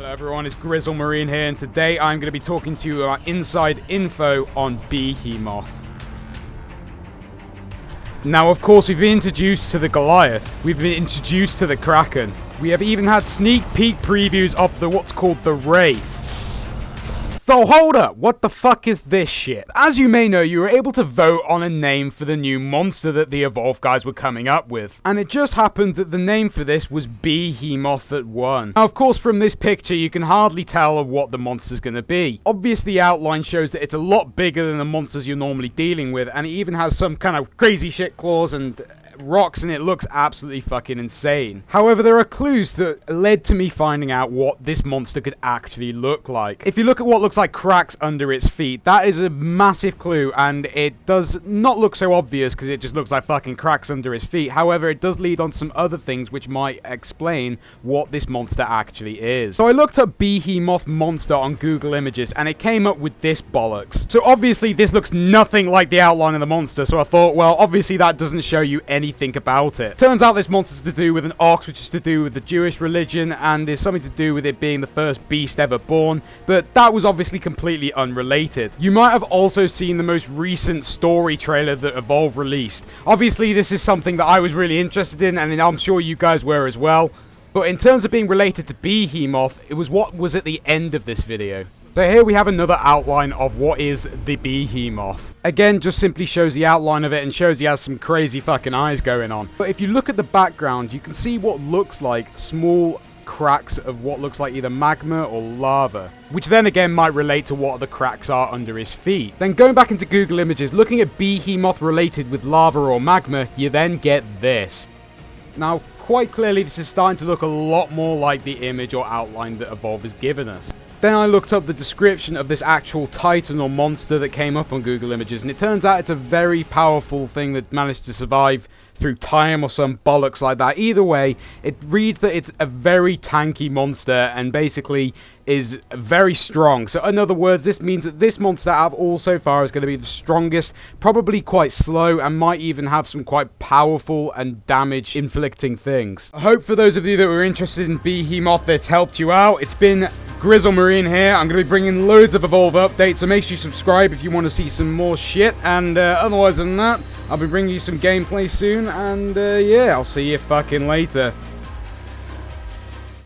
Hello everyone, it's Grizzle Marine here, and today I'm going to be talking to you about inside info on Behemoth. Now, of course, we've been introduced to the Goliath, we've been introduced to the Kraken, we have even had sneak peek previews of what's called the Wraith. So hold up, what the fuck is this shit? As you may know, you were able to vote on a name for the new monster that the Evolve guys were coming up with. And it just happened that the name for this was Behemoth that won. Now of course from this picture you can hardly tell of what the monster's gonna be. Obviously the outline shows that it's a lot bigger than the monsters you're normally dealing with, and it even has some kind of crazy shit claws and rocks, and it looks absolutely fucking insane. However, there are clues that led to me finding out what this monster could actually look like. If you look at what looks like cracks under its feet, that is a massive clue, and it does not look so obvious because it just looks like fucking cracks under its feet. However, it does lead on some other things which might explain what this monster actually is. So I looked up Behemoth monster on Google Images and it came up with this bollocks. So obviously this looks nothing like the outline of the monster, so I thought, well, obviously that doesn't show you anything about it. Turns out this monster's to do with an ox, which is to do with the Jewish religion, and there's something to do with it being the first beast ever born, but that was obviously completely unrelated. You might have also seen the most recent story trailer that Evolve released. Obviously this is something that I was really interested in, and I'm sure you guys were as well. But in terms of being related to Behemoth, it was what was at the end of this video. So here we have another outline of what is the Behemoth. Again, just simply shows the outline of it and shows he has some crazy fucking eyes going on. But if you look at the background, you can see what looks like small cracks of what looks like either magma or lava, which then again might relate to what the cracks are under his feet. Then going back into Google Images, looking at Behemoth related with lava or magma, you then get this. Now, quite clearly this is starting to look a lot more like the image or outline that Evolve has given us. Then I looked up the description of this actual titan or monster that came up on Google Images, and it turns out it's a very powerful thing that managed to survive through time or some bollocks like that. Either way, it reads that it's a very tanky monster and basically is very strong. So in other words, this means that this monster out of all so far is going to be the strongest, probably quite slow, and might even have some quite powerful and damage inflicting things. I hope for those of you that were interested in Behemoth this helped you out. It's been Grizzle Marine here. I'm going to be bringing loads of Evolve updates, so make sure you subscribe if you want to see some more shit, and otherwise than that, I'll be bringing you some gameplay soon, and yeah, I'll see you fucking later.